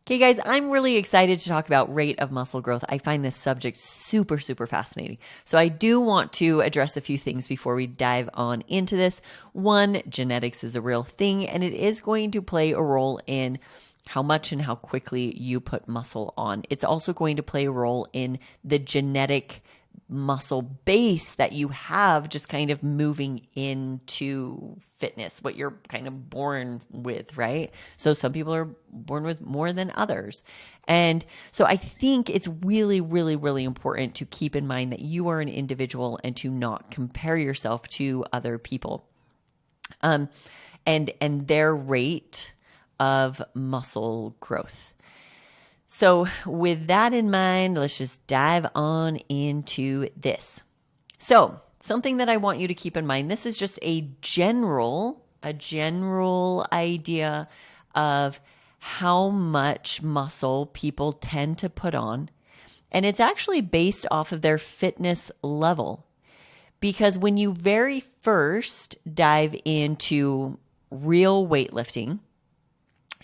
Okay, guys, I'm really excited to talk about rate of muscle growth. I find this subject super, super fascinating. So I do want to address a few things before we dive on into this. One, genetics is a real thing, and it is going to play a role in how much and how quickly you put muscle on. It's also going to play a role in the genetic muscle base that you have just kind of moving into fitness, what you're kind of born with, right? So some people are born with more than others. And so I think it's really, really, really important to keep in mind that you are an individual and to not compare yourself to other people. And their rate of muscle growth. So, with that in mind, let's just dive on into this. So, something that I want you to keep in mind, this is just a general idea of how much muscle people tend to put on. And it's actually based off of their fitness level. Because when you very first dive into real weightlifting,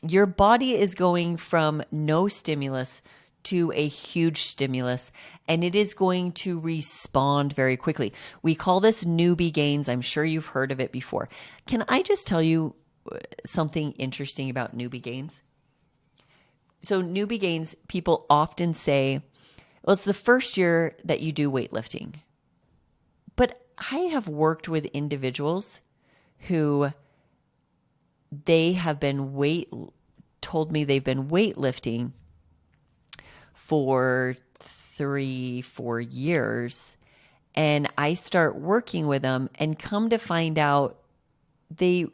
your body is going from no stimulus to a huge stimulus, and it is going to respond very quickly. We call this newbie gains. I'm sure you've heard of it before. Can I just tell you something interesting about newbie gains? So newbie gains, people often say, well, it's the first year that you do weightlifting. But I have worked with individuals who told me they've been weightlifting for 3-4 years. And I start working with them and come to find out they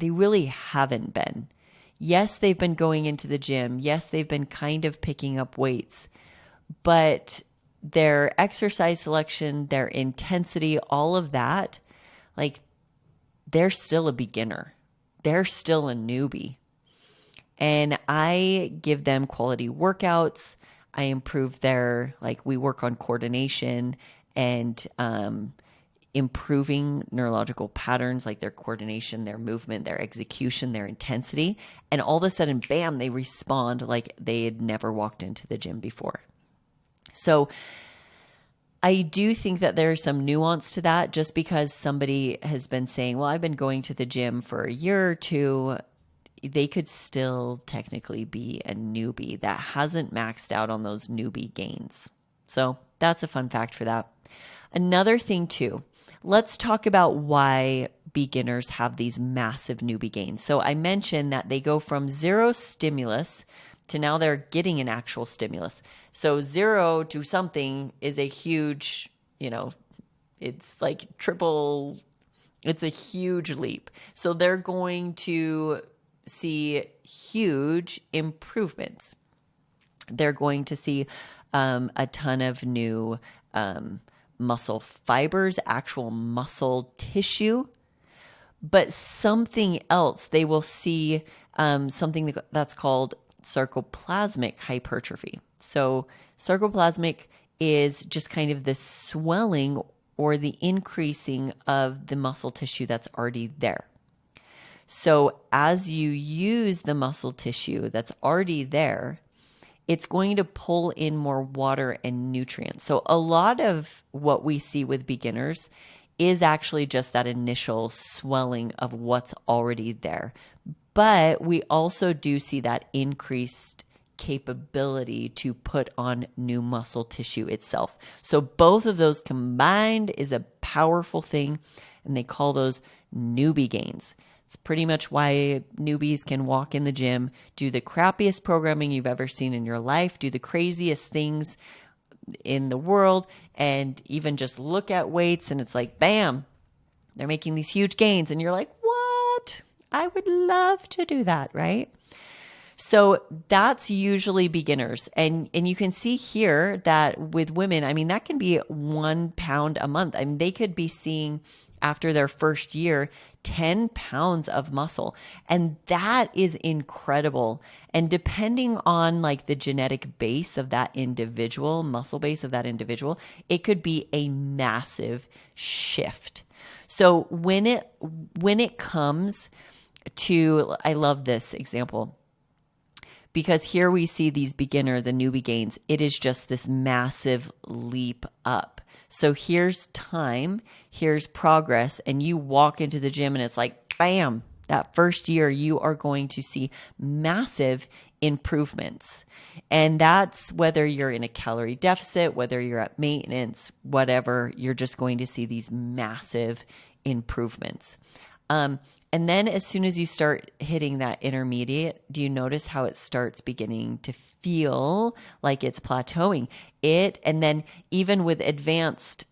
really haven't been. Yes, they've been going into the gym. Yes, they've been kind of picking up weights, but their exercise selection, their intensity, all of that, like they're still a beginner. They're still a newbie. And I give them quality workouts. I improve we work on coordination and improving neurological patterns, like their coordination, their movement, their execution, their intensity. And all of a sudden, bam, they respond like they had never walked into the gym before. So I do think that there's some nuance to that. Just because somebody has been saying, well, I've been going to the gym for a year or two, they could still technically be a newbie that hasn't maxed out on those newbie gains. So that's a fun fact for that. Another thing too, let's talk about why beginners have these massive newbie gains. So I mentioned that they go from zero stimulus to now they're getting an actual stimulus. So 0 to something is a huge, it's like it's a huge leap. So they're going to see huge improvements. They're going to see a ton of new muscle fibers, actual muscle tissue, but something else. They will see something that's called sarcoplasmic hypertrophy. So sarcoplasmic is just kind of the swelling or the increasing of the muscle tissue that's already there. So as you use the muscle tissue that's already there, it's going to pull in more water and nutrients. So a lot of what we see with beginners is actually just that initial swelling of what's already there. But we also do see that increased capability to put on new muscle tissue itself. So both of those combined is a powerful thing, and they call those newbie gains. It's pretty much why newbies can walk in the gym, do the crappiest programming you've ever seen in your life, do the craziest things in the world, and even just look at weights and it's like, bam, they're making these huge gains. And you're like, what? I would love to do that, right? So that's usually beginners. And you can see here that with women, I mean, that can be 1 pound a month. I mean, they could be seeing after their first year 10 pounds of muscle. And that is incredible. And depending on like the genetic base of that individual, muscle base of that individual, it could be a massive shift. So when it comes to, I love this example. because here we see these the newbie gains. It is just this massive leap up. So here's time, here's progress, and you walk into the gym and it's like, bam, that first year you are going to see massive improvements. And that's whether you're in a calorie deficit, whether you're at maintenance, whatever, you're just going to see these massive improvements. And then as soon as you start hitting that intermediate, do you notice how it starts beginning to feel like it's plateauing? And then even with advanced,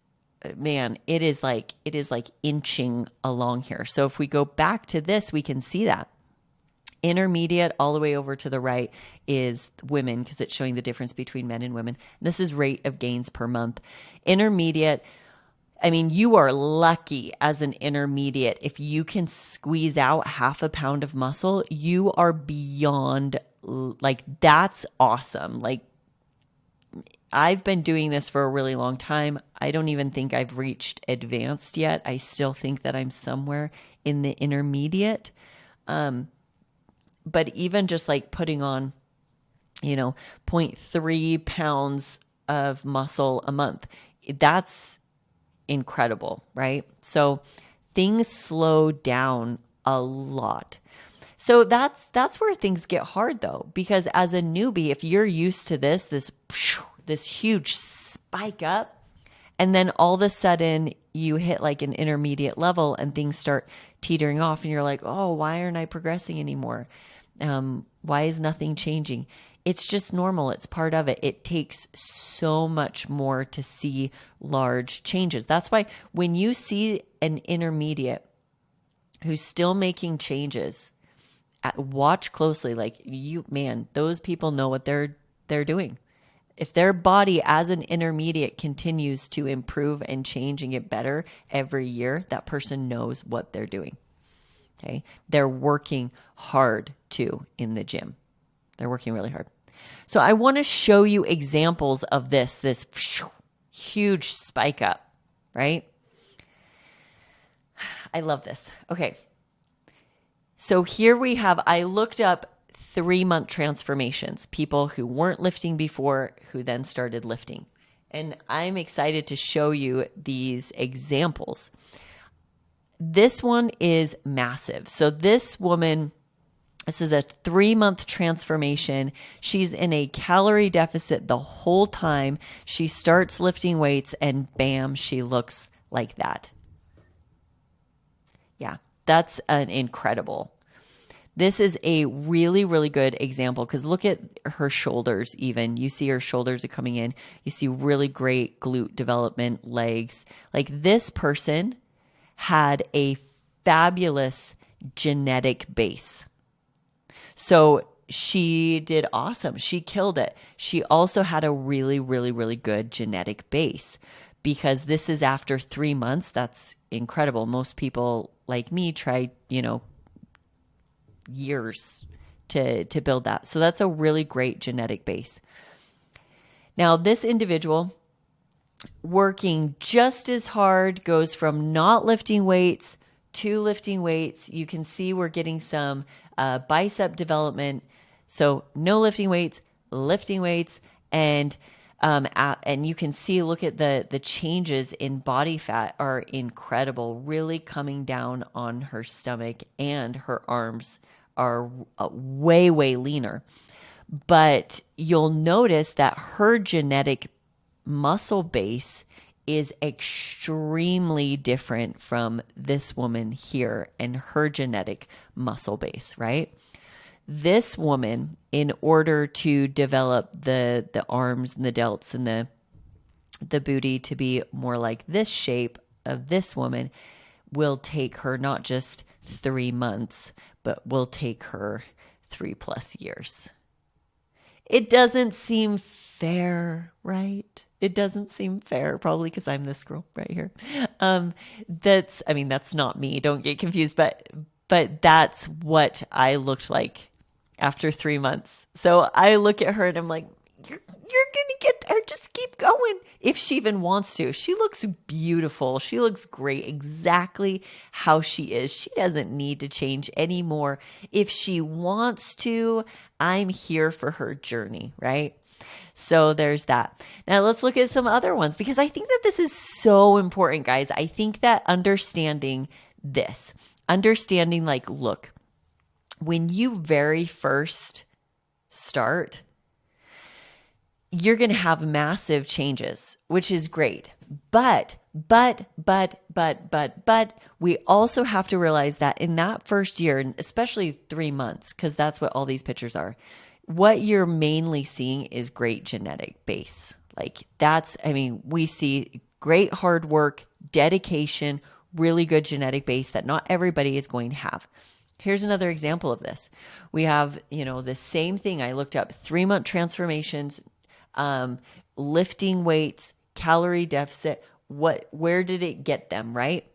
man, it is like inching along here. So if we go back to this, we can see that. Intermediate all the way over to the right is women, because it's showing the difference between men and women. This is rate of gains per month. Intermediate, I mean, you are lucky as an intermediate. If you can squeeze out 0.5 pound of muscle, you are beyond, like, that's awesome. Like, I've been doing this for a really long time. I don't even think I've reached advanced yet. I still think that I'm somewhere in the intermediate. But even just like putting on, 0.3 pounds of muscle a month, that's incredible, right? So things slow down a lot. So that's where things get hard though, because as a newbie, if you're used to this huge spike up, and then all of a sudden you hit like an intermediate level and things start teetering off and you're like, oh, why aren't I progressing anymore? Why is nothing changing? It's just normal. It's part of it. It takes so much more to see large changes. That's why when you see an intermediate who's still making changes, watch closely. Like, those people know what they're doing. If their body as an intermediate continues to improve and change and get better every year, that person knows what they're doing. Okay. They're working hard too in the gym. They're working really hard. So I want to show you examples of this huge spike up, right? I love this. Okay. So here we have, I looked up 3-month transformations, people who weren't lifting before, who then started lifting. And I'm excited to show you these examples. This one is massive. So this woman, this is a 3-month transformation. She's in a calorie deficit the whole time. She starts lifting weights and bam, she looks like that. Yeah, that's an incredible. This is a really, really good example because look at her shoulders even. You see her shoulders are coming in. You see really great glute development, legs. Like this person had a fabulous genetic base. So she did awesome. She killed it. She also had a really, really, really good genetic base because this is after 3 months. That's incredible. Most people like me try, years to build that. So that's a really great genetic base. Now, this individual working just as hard goes from not lifting weights to lifting weights. You can see we're getting some bicep development. So no lifting weights, and you can see, look at the changes in body fat are incredible, really coming down on her stomach, and her arms are way, way leaner. But you'll notice that her genetic muscle base is extremely different from this woman here and her genetic muscle base, right? This woman, in order to develop the arms and the delts and the booty to be more like this shape of this woman, will take her not just 3 months, but will take her 3+ years. It doesn't seem fair, right? It doesn't seem fair, probably because I'm this girl right here. That's not me. Don't get confused, but that's what I looked like after 3 months. So I look at her and I'm like, you're going to get there. Just keep going. if she even wants to. She looks beautiful. She looks great exactly how she is. She doesn't need to change anymore. If she wants to, I'm here for her journey, right? So there's that. Now let's look at some other ones because I think that this is so important, guys. I think that understanding like, look, when you very first start, you're going to have massive changes, which is great. But we also have to realize that in that first year, and especially 3 months, because that's what all these pictures are, what you're mainly seeing is great genetic base. Like we see great hard work, dedication, really good genetic base that not everybody is going to have. Here's another example of this. We have, the same thing. I looked up 3-month transformations, lifting weights, calorie deficit. Where did it get them, right?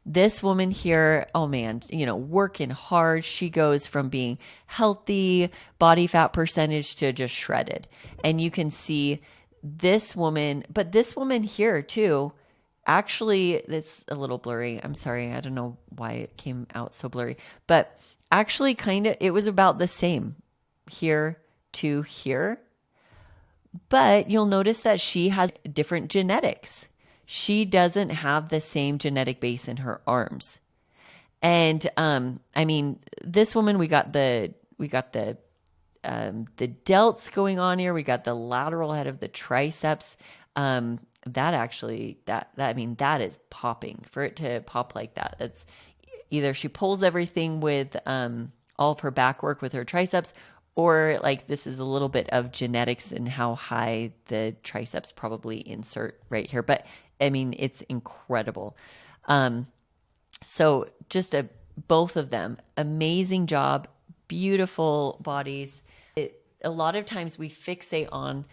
This woman here, oh man, working hard. She goes from being healthy, body fat percentage to just shredded. And you can see this woman, but this woman here too, actually, it's a little blurry. I'm sorry. I don't know why it came out so blurry, but actually it was about the same here to here. But you'll notice that she has different genetics. She doesn't have the same genetic base in her arms. And this woman, we got the delts going on here. We got the lateral head of the triceps. That is popping. For it to pop like that, that's either she pulls everything with all of her back work with her triceps, or like this is a little bit of genetics and how high the triceps probably insert right here. But it's incredible. So just both of them, amazing job, beautiful bodies. A lot of times we fixate on,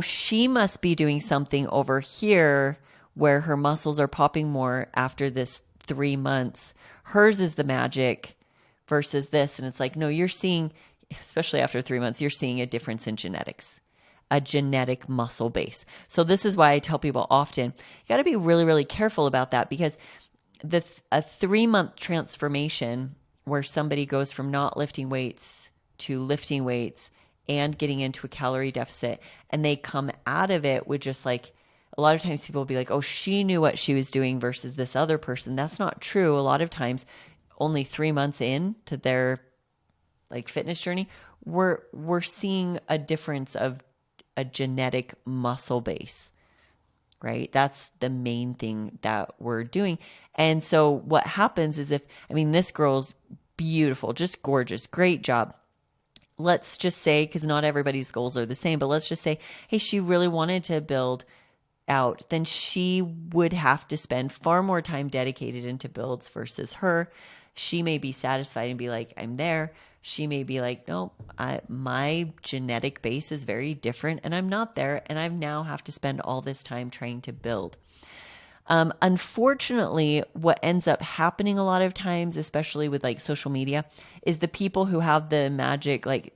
she must be doing something over here where her muscles are popping more after this 3 months. Hers is the magic versus this. And it's like, no, you're seeing, especially after 3 months, you're seeing a difference in genetics, a genetic muscle base. So this is why I tell people often, you got to be really, really careful about that, because a 3-month transformation where somebody goes from not lifting weights to lifting weights and getting into a calorie deficit, and they come out of it with just like, a lot of times people will be like, oh, she knew what she was doing versus this other person. That's not true. A lot of times only 3 months into their like fitness journey, we're seeing a difference of a genetic muscle base, right? That's the main thing that we're doing. And so what happens is this girl's beautiful, just gorgeous, great job. Let's just say, because not everybody's goals are the same, but let's just say, hey, she really wanted to build out, then she would have to spend far more time dedicated into builds versus her. She may be satisfied and be like, I'm there. She may be like, no, my genetic base is very different and I'm not there. And I now have to spend all this time trying to build. Unfortunately, what ends up happening a lot of times, especially with like social media, is the people who have the magic, like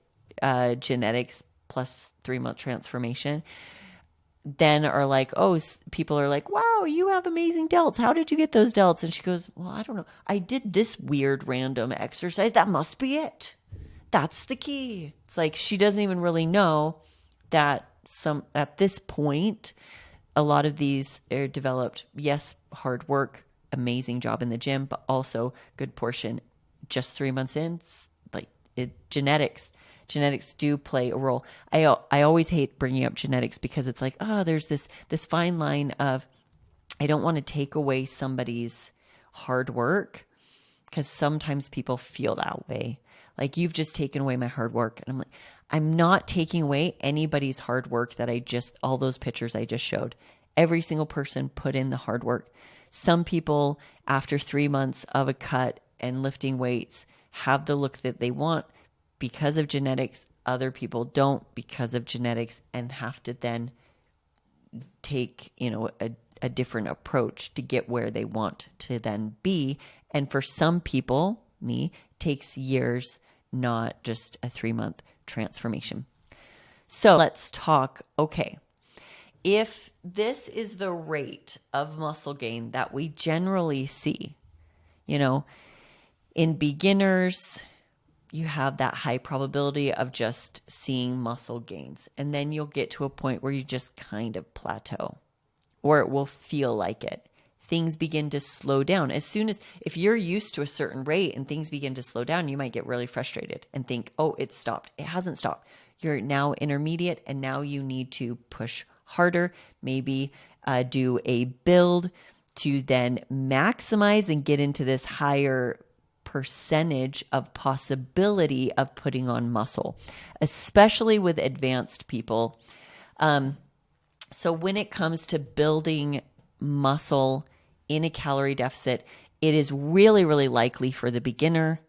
genetics plus 3-month transformation, then are like, people are like, wow, you have amazing delts. How did you get those delts? And she goes, well, I don't know. I did this weird random exercise. That must be it. That's the key. It's like, she doesn't even really know that at this point, a lot of these are developed, yes, hard work, amazing job in the gym, but also good portion just 3 months in, genetics. Genetics do play a role. I always hate bringing up genetics because it's like, there's this fine line of, I don't want to take away somebody's hard work, because sometimes people feel that way. Like, you've just taken away my hard work. And I'm like, I'm not taking away anybody's hard work all those pictures I just showed. Every single person put in the hard work. Some people, after 3 months of a cut and lifting weights, have the look that they want because of genetics. Other people don't because of genetics and have to then take, a different approach to get where they want to then be. And for some people, takes years, not just a 3-month transformation. So let's talk, okay, if this is the rate of muscle gain that we generally see, in beginners, you have that high probability of just seeing muscle gains. And then you'll get to a point where you just kind of plateau, or it will feel like it. Things begin to slow down. If you're used to a certain rate and things begin to slow down, you might get really frustrated and think, oh, it stopped. It hasn't stopped. You're now intermediate, and now you need to push harder, maybe do a build to then maximize and get into this higher percentage of possibility of putting on muscle, especially with advanced people. So when it comes to building muscle in a calorie deficit, it is really, really likely for the beginner.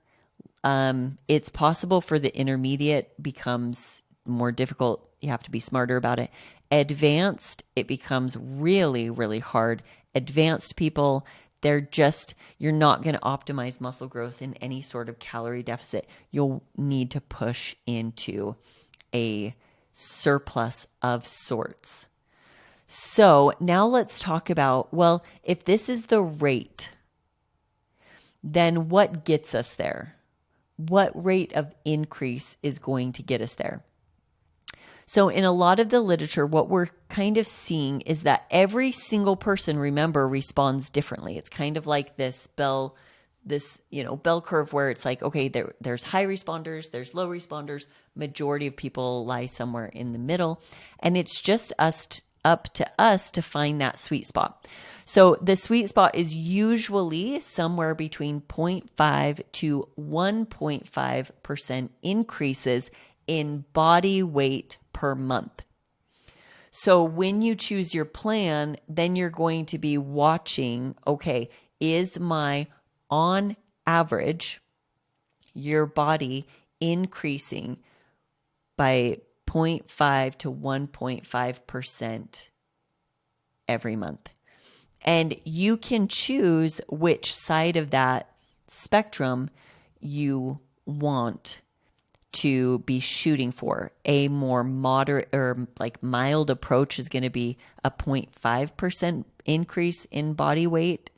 It's possible for the intermediate, becomes more difficult. You have to be smarter about it. Advanced, it becomes really, really hard. Advanced people, you're not going to optimize muscle growth in any sort of calorie deficit. You'll need to push into a surplus of sorts. So now let's talk about, well, if this is the rate, then what gets us there? What rate of increase is going to get us there? So in a lot of the literature, what we're kind of seeing is that every single person, remember, responds differently. It's kind of like this bell curve where it's like, okay, there's high responders, there's low responders. Majority of people lie somewhere in the middle. And it's just up to us to find that sweet spot. So the sweet spot is usually somewhere between 0.5 to 1.5% increases in body weight per month. So when you choose your plan, then you're going to be watching, okay, is on average, your body increasing by 0.5 to 1.5% every month? And you can choose which side of that spectrum you want to be shooting for. A more moderate or like mild approach is going to be a 0.5% increase in body weight.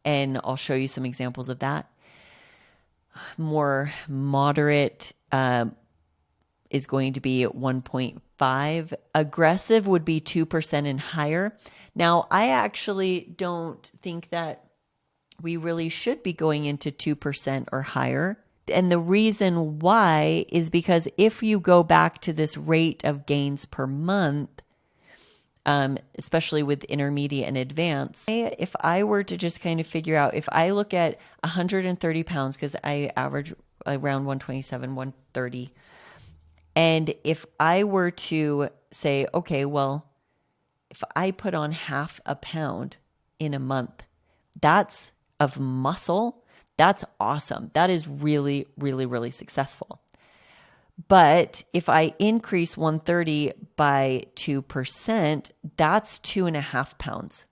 And I'll show you some examples of that. More moderate is going to be 1.5. Aggressive would be 2% and higher. Now, I actually don't think that we really should be going into 2% or higher. And the reason why is because if you go back to this rate of gains per month, especially with intermediate and advanced, if I were to just kind of figure out, if I look at 130 pounds, because I average around 127, 130, and if I were to say, okay, well, if I put on half a pound in a month, that's of muscle, that's awesome. That is really, really, really successful. But if I increase 130 by 2%, that's 2.5 pounds.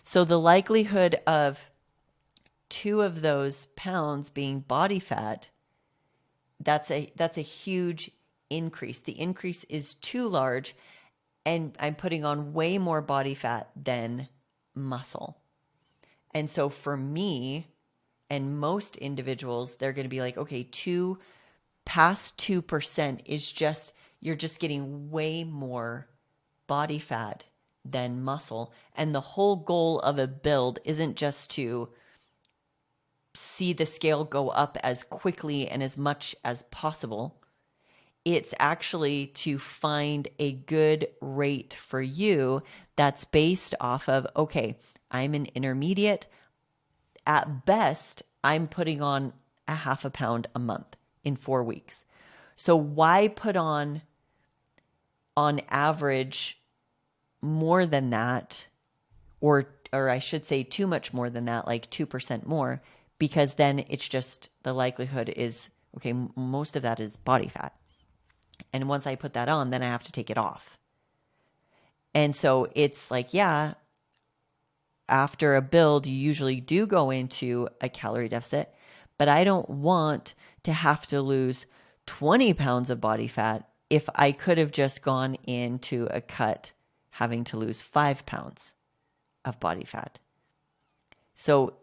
So the likelihood of 2 of those pounds being body fat, that's a huge increase. The increase is too large, and I'm putting on way more body fat than muscle. And so for me and most individuals, they're going to be like, okay, past 2% is just, you're just getting way more body fat than muscle. And the whole goal of a build isn't just to see the scale go up as quickly and as much as possible. It's actually to find a good rate for you that's based off of, okay, I'm an intermediate. At best, I'm putting on a half a pound a month in 4 weeks. So why put on average more than that, or I should say too much more than that, like 2% more, because then it's just, the likelihood is, okay, most of that is body fat. And once I put that on, then I have to take it off. And so it's like, yeah, after a build, you usually do go into a calorie deficit, but I don't want to have to lose 20 pounds of body fat if I could have just gone into a cut having to lose 5 pounds of body fat. So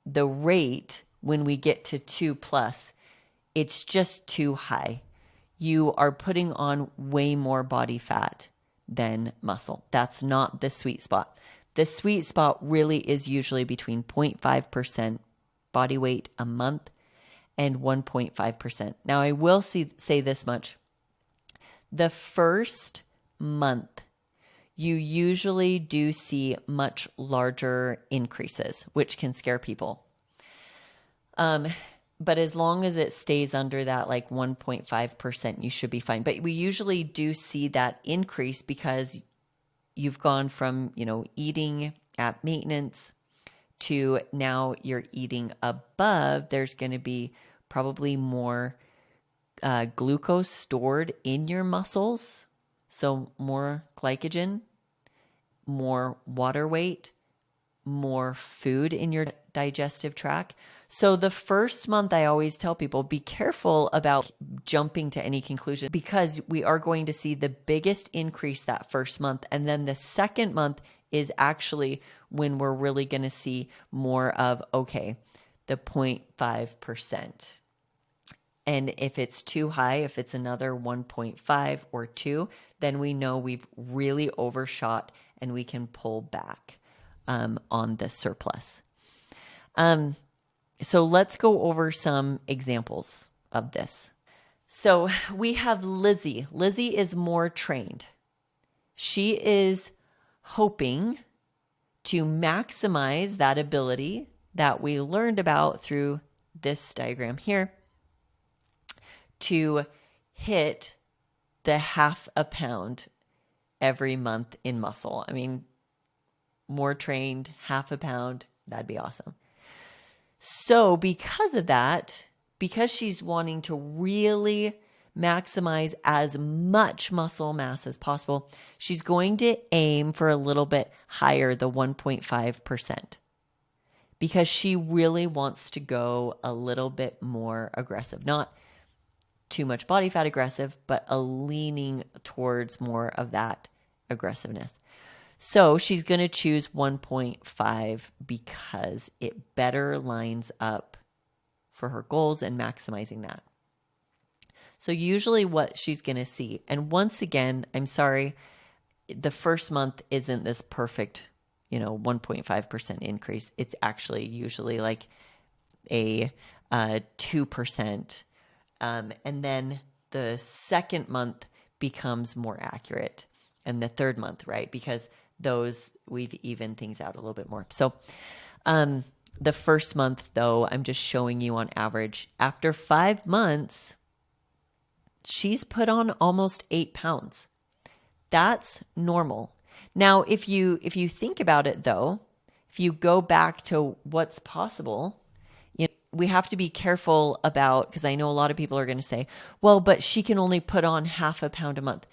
the rate when we get to 2 plus, it's just too high. You are putting on way more body fat than muscle. That's not the sweet spot. The sweet spot really is usually between 0.5% body weight a month and 1.5%. Now, I will say this much. The first month, you usually do see much larger increases, which can scare people. But as long as it stays under that like 1.5%, you should be fine. But we usually do see that increase because you've gone from, eating at maintenance to now you're eating above. There's going to be probably more glucose stored in your muscles. So more glycogen, more water weight, more food in your digestive tract. So the first month, I always tell people, be careful about jumping to any conclusion because we are going to see the biggest increase that first month. And then the second month is actually when we're really going to see more of, okay, the 0.5%. And if it's too high, if it's another 1.5 or 2, then we know we've really overshot and we can pull back on the surplus. So let's go over some examples of this. So we have Lizzie. Lizzie is more trained. She is hoping to maximize that ability that we learned about through this diagram here to hit the 0.5 pound every month in muscle. I mean, more trained, 0.5 pound, that'd be awesome. So because of that, because she's wanting to really maximize as much muscle mass as possible, she's going to aim for a little bit higher, the 1.5%, because she really wants to go a little bit more aggressive. Not too much body fat aggressive, but a leaning towards more of that aggressiveness. So she's going to choose 1.5 because it better lines up for her goals and maximizing that. So usually what she's going to see, and once again, I'm sorry, the first month isn't this perfect, 1.5% increase. It's actually usually like a 2%. And then the second month becomes more accurate. And the third month, right? Because those, we've evened things out a little bit more. So the first month, though, I'm just showing you on average, after 5 months, she's put on almost 8 pounds. That's normal. Now, if you think about it, though, if you go back to what's possible, we have to be careful about, because I know a lot of people are going to say, well, but she can only put on 0.5 pound a month.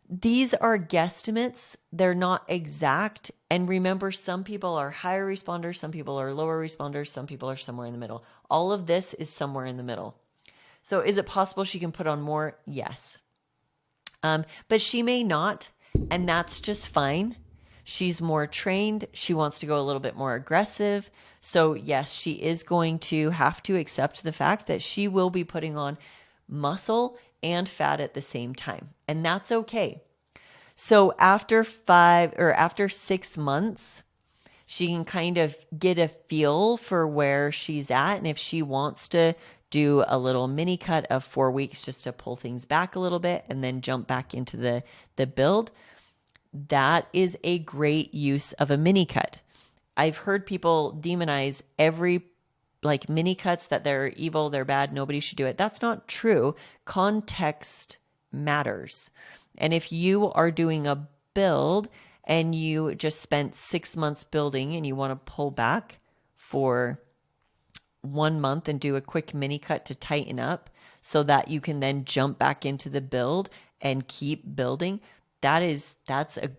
These are guesstimates. They're not exact. And remember, some people are higher responders, some people are lower responders, some people are somewhere in the middle. All of this is somewhere in the middle. So is it possible she can put on more? Yes. But she may not, and that's just fine. She's more trained. She wants to go a little bit more aggressive. So yes, she is going to have to accept the fact that she will be putting on muscle and fat at the same time. And that's okay. So after 6 months, she can kind of get a feel for where she's at. And if she wants to do a little mini cut of 4 weeks just to pull things back a little bit and then jump back into the build, that is a great use of a mini cut. I've heard people demonize every mini cuts, that they're evil, they're bad, nobody should do it. That's not true. Context matters. And if you are doing a build and you just spent 6 months building and you want to pull back for 1 month and do a quick mini cut to tighten up so that you can then jump back into the build and keep building, that's a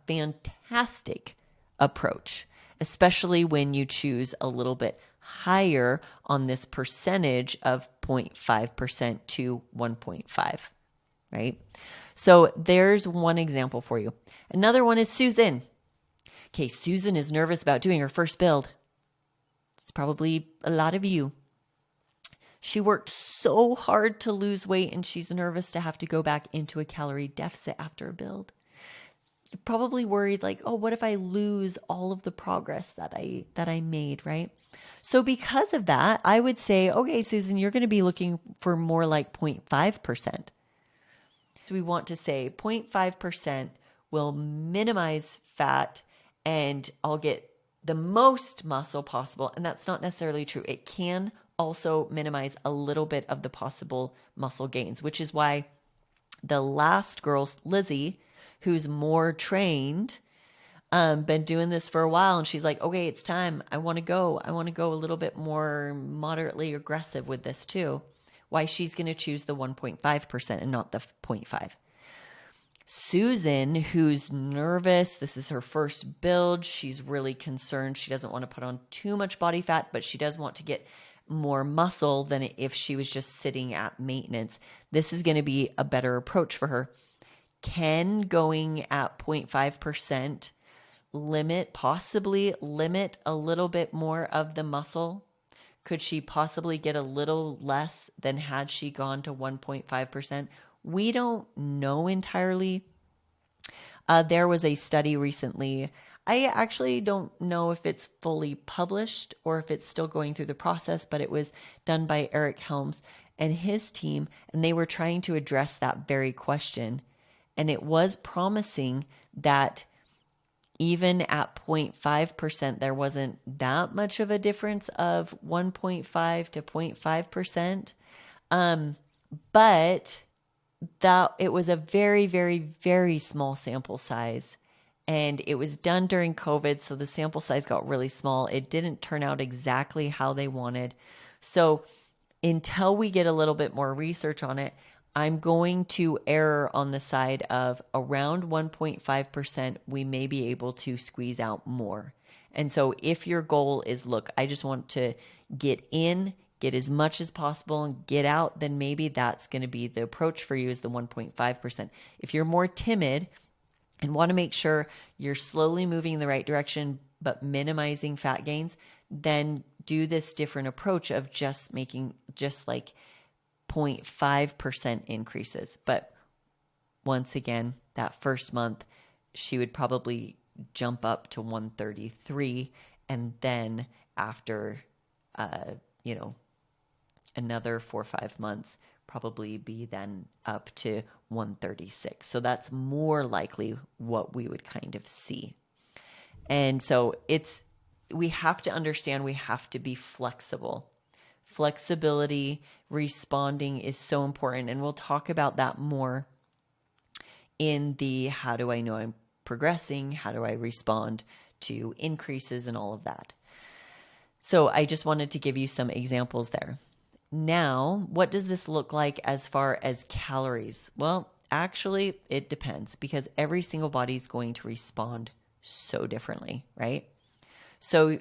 fantastic approach, especially when you choose a little bit higher on this percentage of 0.5% to 1.5, right? So there's one example for you. Another one is Susan. Okay, Susan is nervous about doing her first build. It's probably a lot of you. She worked so hard to lose weight and she's nervous to have to go back into a calorie deficit after a build. You're probably worried like, oh, what if I lose all of the progress that I made, right? So because of that, I would say, okay, Susan, you're going to be looking for more like 0.5%. So we want to say 0.5% will minimize fat and I'll get the most muscle possible. And that's not necessarily true. It can also minimize a little bit of the possible muscle gains, which is why the last girl, Lizzie, who's more trained, been doing this for a while, and she's like, okay, it's time. I want to go a little bit more moderately aggressive with this too. Why she's going to choose the 1.5% and not the 0.5. Susan, who's nervous, this is her first build. She's really concerned. She doesn't want to put on too much body fat, but she does want to get more muscle than if she was just sitting at maintenance. This is going to be a better approach for her. Can going at 0.5% possibly limit a little bit more of the muscle? Could she possibly get a little less than had she gone to 1.5%? We don't know entirely. There was a study recently. I actually don't know if it's fully published or if it's still going through the process, but it was done by Eric Helms and his team, and they were trying to address that very question. And it was promising that even at 0.5%, there wasn't that much of a difference of 1.5 to 0.5%. But that it was a very, very, very small sample size. And it was done during COVID, so the sample size got really small. It didn't turn out exactly how they wanted. So until we get a little bit more research on it, I'm going to err on the side of around 1.5%, we may be able to squeeze out more. And so if your goal is, look, I just want to get as much as possible and get out, then maybe that's going to be the approach for you, is the 1.5%. If you're more timid and want to make sure you're slowly moving in the right direction, but minimizing fat gains, then do this different approach of just making just like 0.5% increases. But once again, that first month, she would probably jump up to 133. And then after, another 4 or 5 months, probably be then up to 136. So that's more likely what we would kind of see. And so we have to understand, we have to be flexible. Flexibility, responding is so important. And we'll talk about that more in the how do I know I'm progressing? How do I respond to increases and all of that? So I just wanted to give you some examples there. Now, what does this look like as far as calories? Well, actually, it depends because every single body is going to respond so differently, right? So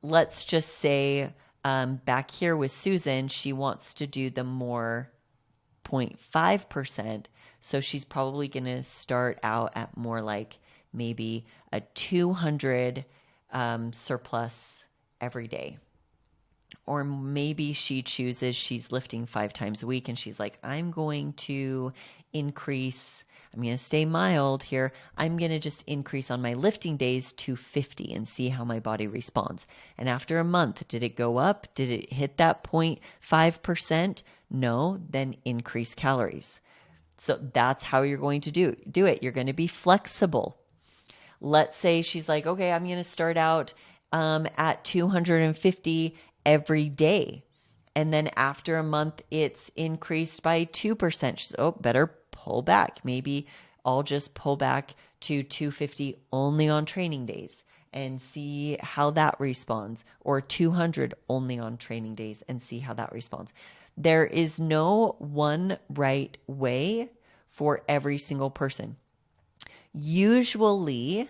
let's just say back here with Susan, she wants to do the more 0.5%. So she's probably going to start out at more like maybe a 200 surplus every day. Or maybe she chooses, she's lifting 5 times a week and she's like, I'm going to stay mild here. I'm going to just increase on my lifting days to 50 and see how my body responds. And after a month, did it go up? Did it hit that 0.5%? No, then increase calories. So that's how you're going to do it. You're going to be flexible. Let's say she's like, okay, I'm going to start out at 250 every day. And then after a month, it's increased by 2%. She's, better pull back. Maybe I'll just pull back to 250 only on training days and see how that responds, or 200 only on training days and see how that responds. There is no one right way for every single person. Usually,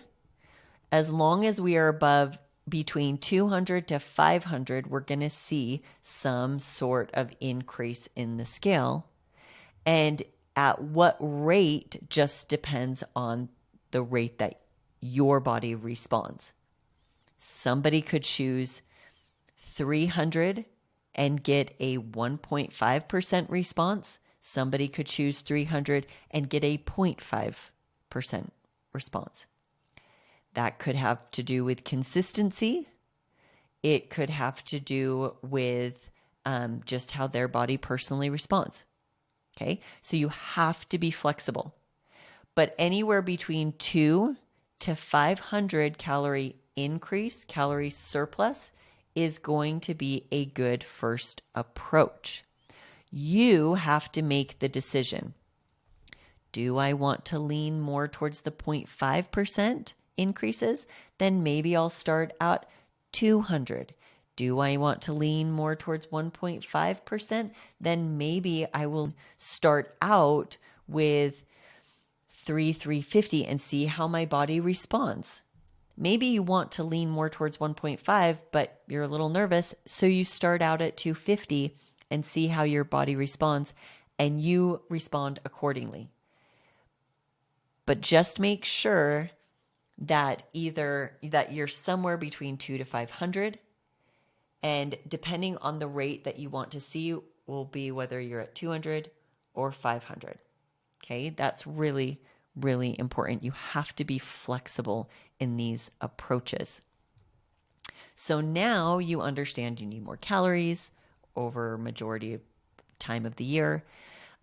as long as we are above between 200 to 500, we're going to see some sort of increase in the scale. And At what rate just depends on the rate that your body responds. Somebody could choose 300 and get a 1.5% response. Somebody could choose 300 and get a 0.5% response. That could have to do with consistency. It could have to do with just how their body personally responds. Okay, so you have to be flexible. But anywhere between 2 to 500 calorie increase, calorie surplus, is going to be a good first approach. You have to make the decision. Do I want to lean more towards the 0.5% increases? Then maybe I'll start at 200. Do I want to lean more towards 1.5%? Then maybe I will start out with 350 and see how my body responds. Maybe you want to lean more towards 1.5, but you're a little nervous, so you start out at 250 and see how your body responds, and you respond accordingly. But just make sure that you're somewhere between 2 to 500, and depending on the rate that you want to see will be whether you're at 200 or 500. Okay, that's really, really important. You have to be flexible in these approaches. So now you understand you need more calories over majority of time of the year.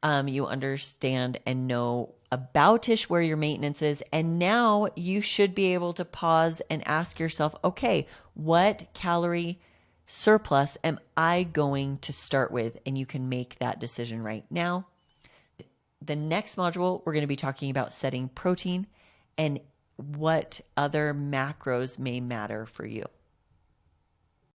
You understand and know about-ish where your maintenance is. And now you should be able to pause and ask yourself, okay, what calorie surplus am I going to start with? And you can make that decision right now. The next module, we're going to be talking about setting protein and what other macros may matter for you.